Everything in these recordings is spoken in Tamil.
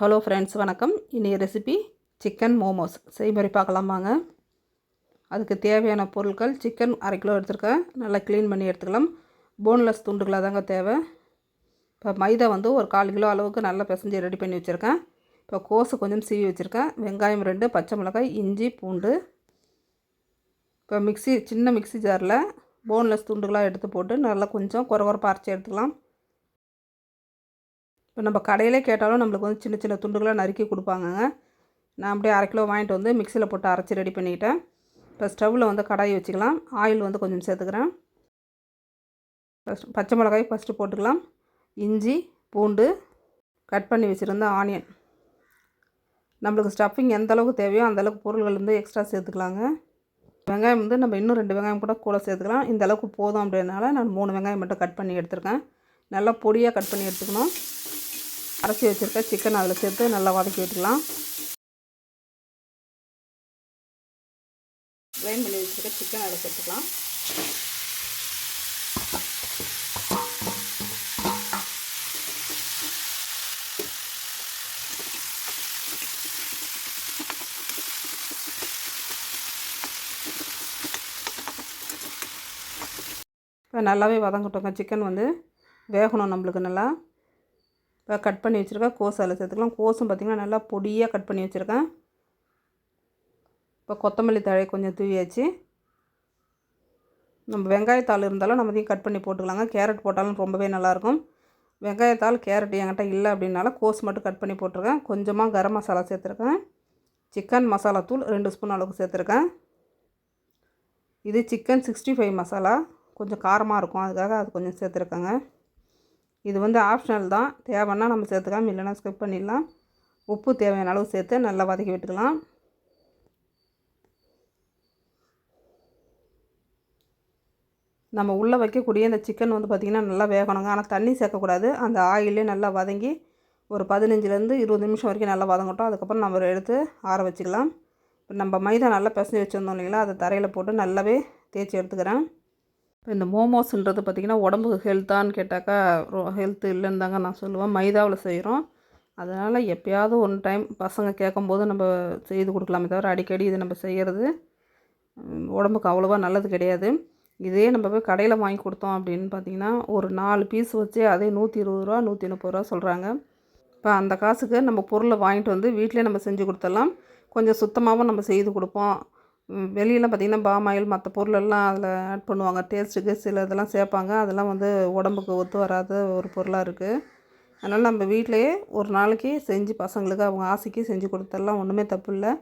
ஹலோ ஃப்ரெண்ட்ஸ், வணக்கம். இன்றைய ரெசிபி சிக்கன் மோமோஸ் செய்முறை பார்க்கலாமாங்க. அதுக்கு தேவையான பொருட்கள்: சிக்கன் 1/2 கிலோ எடுத்துருக்கேன். நல்லா க்ளீன் பண்ணி எடுத்துக்கலாம். போன்லெஸ் துண்டுகளாக தாங்க தேவை. இப்போ மைதா வந்து ஒரு 1/4 கிலோ அளவுக்கு நல்லா பிசைஞ்சு ரெடி பண்ணி வச்சுருக்கேன். இப்போ கோஸு கொஞ்சம் சீவி வச்சுருக்கேன். வெங்காயம் 2, பச்சை மிளகாய், இஞ்சி, பூண்டு. இப்போ சின்ன மிக்ஸி ஜாரில் போன்லெஸ் துண்டுகளாக எடுத்து போட்டு நல்லா கொஞ்சம் கொரகொரப்பாக அரைச்சி எடுத்துக்கலாம். இப்போ நம்ம கடையிலே கேட்டாலும் நம்மளுக்கு வந்து சின்ன சின்ன துண்டுகளாக நறுக்கி கொடுப்பாங்கங்க. நான் அப்படியே 1/2 கிலோ வாங்கிட்டு வந்து மிக்சியில் போட்டு அரைச்சி ரெடி பண்ணிக்கிட்டேன். இப்போ ஸ்டவ்வில் வந்து கடாயை வச்சுக்கலாம். ஆயில் வந்து கொஞ்சம் சேர்த்துக்கிறேன். பச்சை மிளகாய் ஃபஸ்ட்டு போட்டுக்கலாம். இஞ்சி, பூண்டு, கட் பண்ணி வச்சுருந்த ஆனியன். நம்மளுக்கு ஸ்டஃபிங் எந்த அளவுக்கு தேவையோ அந்தளவுக்கு பொருள்கள் வந்து எக்ஸ்ட்ரா சேர்த்துக்கலாங்க. வெங்காயம் வந்து நம்ம இன்னும் 2 வெங்காயம் கூட சேர்த்துக்கலாம். இந்த அளவுக்கு போதும் அப்படின்றனால நான் 3 வெங்காயம் மட்டும் கட் பண்ணி எடுத்துருக்கேன். நல்லா பொடியாக கட் பண்ணி எடுத்துக்கணும். அரைச்சி வச்சுருக்க சிக்கன் அதில் சேர்த்து நல்லா வதக்கி விட்டுக்கலாம். கிரைண்ட் பண்ணி வச்சுருக்க சிக்கன் அதில் சேர்த்துக்கலாம். இப்போ நல்லாவே வதங்கட்டோங்க. சிக்கன் வந்து வேகணும் நம்மளுக்கு நல்லா. இப்போ கட் பண்ணி வச்சுருக்கேன் கோஸ் அதில் சேர்த்துக்கலாம். கோஸும் பார்த்திங்கன்னா நல்லா பொடியாக கட் பண்ணி வச்சுருக்கேன். இப்போ கொத்தமல்லி தழை கொஞ்சம் தூவியாச்சு. நம்ம வெங்காயத்தாள் இருந்தாலும் நம்ம இதையும் கட் பண்ணி போட்டுக்கலாங்க. கேரட் போட்டாலும் ரொம்பவே நல்லாயிருக்கும். வெங்காயத்தாள் கேரட் என்கிட்ட இல்லை அப்படின்னால கோஸ் மட்டும் கட் பண்ணி போட்டிருக்கேன். கொஞ்சமாக கரம் மசாலா சேர்த்துருக்கேன். சிக்கன் மசாலா தூள் 2 ஸ்பூன் அளவுக்கு சேர்த்துருக்கேன். இது சிக்கன் 65 மசாலா, கொஞ்சம் காரமாக இருக்கும், அதுக்காக அது கொஞ்சம் சேர்த்துருக்கேங்க. இது வந்து ஆப்ஷனல் தான், தேவைன்னா நம்ம சேர்த்துக்கலாம், இல்லைன்னா ஸ்கிப் பண்ணிடலாம். உப்பு தேவையான அளவு சேர்த்து நல்லா வதக்கி விட்டுக்கலாம். நம்ம உள்ளே வைக்கக்கூடிய இந்த சிக்கன் வந்து பார்த்திங்கன்னா நல்லா வேகணுங்க. ஆனால் தண்ணி சேர்க்கக்கூடாது. அந்த ஆயிலே நல்லா வதங்கி ஒரு 15லேருந்து 20 நிமிஷம் வரைக்கும் நல்லா வதங்கட்டும். அதுக்கப்புறம் நம்ம எடுத்து ஆற வச்சுக்கலாம். இப்போ நம்ம மைதா நல்லா பிசைஞ்சு வச்சுருந்தோம் இல்லைங்களா, அதை தரையில் போட்டு நல்லாவே தேய்ச்சி எடுத்துக்கிறேன். இப்போ இந்த மோமோஸ்ன்றது பார்த்திங்கன்னா உடம்புக்கு ஹெல்த்தான்னு கேட்டாக்கா ஹெல்த்து இல்லைன்னு தாங்க நான் சொல்லுவேன். மைதாவில் செய்கிறோம். அதனால் எப்போயாவது ஒன் டைம் பசங்க கேட்கும்போது நம்ம செய்து கொடுக்கலாமே தவிர அடிக்கடி இது நம்ம செய்கிறது உடம்புக்கு அவ்வளோவா நல்லது கிடையாது. இதே நம்ம போய் கடையில் வாங்கி கொடுத்தோம் அப்படின்னு பார்த்திங்கன்னா ஒரு 4 பீஸ் வச்சு அதே 120 ரூபா 130 ரூபா சொல்கிறாங்க. இப்போ அந்த காசுக்கு நம்ம பொருளை வாங்கிட்டு வந்து வீட்டிலே நம்ம செஞ்சு கொடுத்துடலாம். கொஞ்சம் சுத்தமாகவும் நம்ம செய்து கொடுப்போம். வெளியெல்லாம் பார்த்திங்கன்னா பாமாயில் மற்ற பொருளெல்லாம் அதில் ஆட் பண்ணுவாங்க. டேஸ்ட்டுக்கு சில இதெல்லாம் சேர்ப்பாங்க. அதெல்லாம் வந்து உடம்புக்கு ஒத்து வராத ஒரு பொருளாக இருக்குது. அதனால் நம்ம வீட்டிலையே ஒரு நாளைக்கு செஞ்சு பசங்களுக்கு அவங்க ஆசைக்கு செஞ்சு கொடுத்துடலாம். ஒன்றுமே தப்பு இல்லை.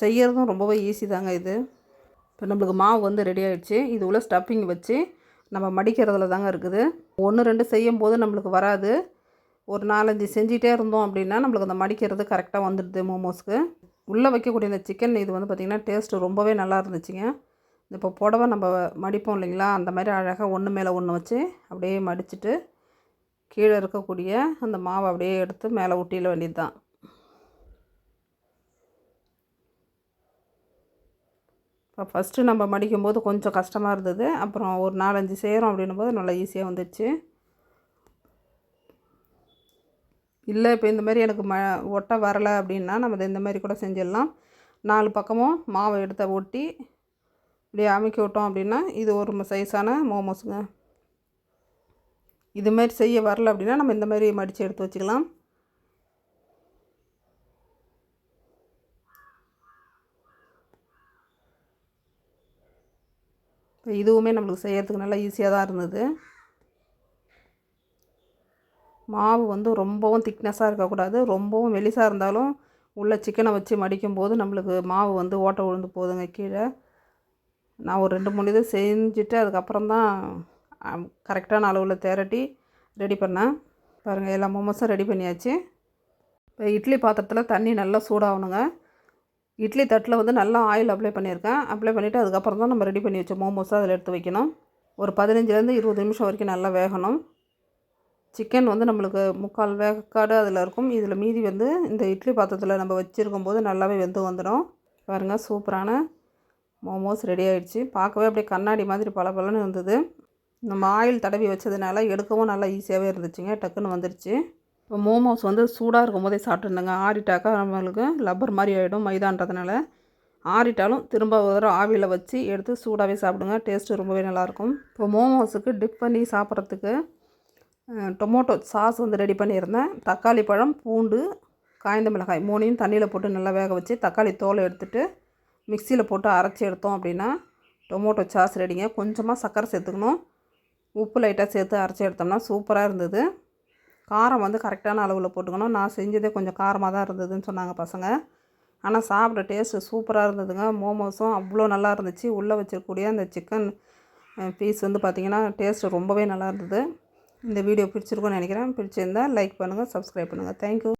செய்கிறதும் ரொம்பவே ஈஸி தாங்க இது. இப்போ நம்மளுக்கு மாவு வந்து ரெடி ஆகிடுச்சு. இது உள்ள ஸ்டஃபிங் வச்சு நம்ம மடிக்கிறதுல தாங்க இருக்குது. 1, 2 செய்யும் போது நம்மளுக்கு வராது. ஒரு 4, 5 செஞ்சிட்டே இருந்தோம் அப்படின்னா நம்மளுக்கு அந்த மடிக்கிறது கரெக்டாக வந்துடுது. மோமோஸ்க்கு உள்ளே வைக்கக்கூடிய இந்த சிக்கன் இது வந்து பார்த்திங்கன்னா டேஸ்ட்டு ரொம்பவே நல்லா இருந்துச்சுங்க. இப்போ புடவை நம்ம மடிப்போம் இல்லைங்களா, அந்த மாதிரி அழகாக ஒன்று மேலே ஒன்று வச்சு அப்படியே மடிச்சுட்டு கீழே இருக்கக்கூடிய அந்த மாவை அப்படியே எடுத்து மேலே ஒட்டிட வேண்டியது தான். இப்போ ஃபஸ்ட்டு நம்ம மடிக்கும்போது கொஞ்சம் கஷ்டமாக இருந்தது. அப்புறம் ஒரு 4, 5 செய்கிறோம் அப்படின்னும் போது நல்லா ஈஸியாக வந்துடுச்சு. இல்லை இப்போ இந்த மாதிரி எனக்கு ஒட்ட வரலை அப்படின்னா நம்ம இந்த மாதிரி கூட செஞ்சிடலாம். 4 பக்கமும் மாவை எடுத்து ஒட்டி இப்படியே அமைக்கி விட்டோம் அப்படின்னா இது ஒரு சைஸான மோமோஸுங்க. இதுமாரி செய்ய வரல அப்படின்னா நம்ம இந்த மாதிரி மடித்து எடுத்து வச்சுக்கலாம். இப்போ இதுவுமே நம்மளுக்கு செய்கிறதுக்கு நல்லா ஈஸியாக தான் இருந்தது. மாவு வந்து ரொம்பவும் திக்னஸாக இருக்கக்கூடாது, ரொம்பவும் மெலிசாக இருந்தாலும் உள்ள சிக்கனை வச்சு மடிக்கும்போது நம்மளுக்கு மாவு வந்து ஓட்டை விழுந்து போகுதுங்க கீழே. நான் ஒரு 2, 3 இது செஞ்சுட்டு அதுக்கப்புறம் தான் கரெக்டான அளவில் திரட்டி ரெடி பண்ணேன். பாருங்கள், எல்லா மோமோஸும் ரெடி பண்ணியாச்சு. இப்போ இட்லி பாத்திரத்தில் தண்ணி நல்லா சூடாகணுங்க. இட்லி தட்டில் வந்து நல்லா ஆயில் அப்ளை பண்ணியிருக்கேன். அப்ளை பண்ணிவிட்டு அதுக்கப்புறம் தான் நம்ம ரெடி பண்ணி வச்ச மோமோஸை அதில் எடுத்து வைக்கணும். ஒரு 15லேருந்து 20 நிமிஷம் வரைக்கும் நல்லா வேகணும். சிக்கன் வந்து நம்மளுக்கு 3/4 வேக்காடு அதில் இருக்கும். இதில் மீதி வந்து இந்த இட்லி பாத்திரத்தில் நம்ம வச்சுருக்கும் போது நல்லாவே வெந்து வந்துடும். பாருங்கள், சூப்பரான மோமோஸ் ரெடி ஆகிடுச்சு. பார்க்கவே அப்படியே கண்ணாடி மாதிரி பளபளன்னு இருந்தது. நம்ம ஆயில் தடவி வச்சதுனால எடுக்கவும் நல்லா ஈஸியாகவே இருந்துச்சுங்க. டக்குன்னு வந்துடுச்சு. இப்போ மோமோஸ் வந்து சூடாக இருக்கும் போதே சாப்பிட்டுருந்தேங்க. ஆறிட்டாக்கா நம்மளுக்கு லப்பர் மாதிரி ஆகிடும் மைதான்றதுனால. ஆறிட்டாலும் திரும்ப ஒரு தடவை ஆவியில் வச்சு எடுத்து சூடாகவே சாப்பிடுங்க. டேஸ்ட்டு ரொம்பவே நல்லாயிருக்கும். இப்போ மோமோஸுக்கு டிப் பண்ணி சாப்பிட்றதுக்கு டொமேட்டோ சாஸ் வந்து ரெடி பண்ணியிருந்தேன். தக்காளி பழம், பூண்டு, காய்ந்த மிளகாய் 3யும் தண்ணியில் போட்டு நல்லா வேக வச்சு தக்காளி தோலை எடுத்துகிட்டு மிக்சியில் போட்டு அரைச்சி எடுத்தோம் அப்படின்னா டொமேட்டோ சாஸ் ரெடிங்க. கொஞ்சமாக சர்க்கரை சேர்த்துக்கணும். உப்பு லைட்டாக சேர்த்து அரைச்சி எடுத்தோம்னா சூப்பராக இருந்தது. காரம் வந்து கரெக்டான அளவில் போட்டுக்கணும். நான் செஞ்சதே கொஞ்சம் காரமாக தான் இருந்ததுன்னு சொன்னாங்க பசங்க. ஆனால் சாப்பிட டேஸ்ட்டு சூப்பராக இருந்ததுங்க. மோமோஸும் அவ்வளோ நல்லா இருந்துச்சு. உள்ளே வச்சிருக்கக்கூடிய அந்த சிக்கன் பீஸ் வந்து பார்த்திங்கன்னா டேஸ்ட்டு ரொம்பவே நல்லா இருந்தது. இந்த வீடியோ பிடிச்சிருக்குன்னு நினைக்கிறேன். பிடிச்சிருந்தால் லைக் பண்ணுங்கள், சப்ஸ்கிரைப் பண்ணுங்கள். தேங்க்யூ.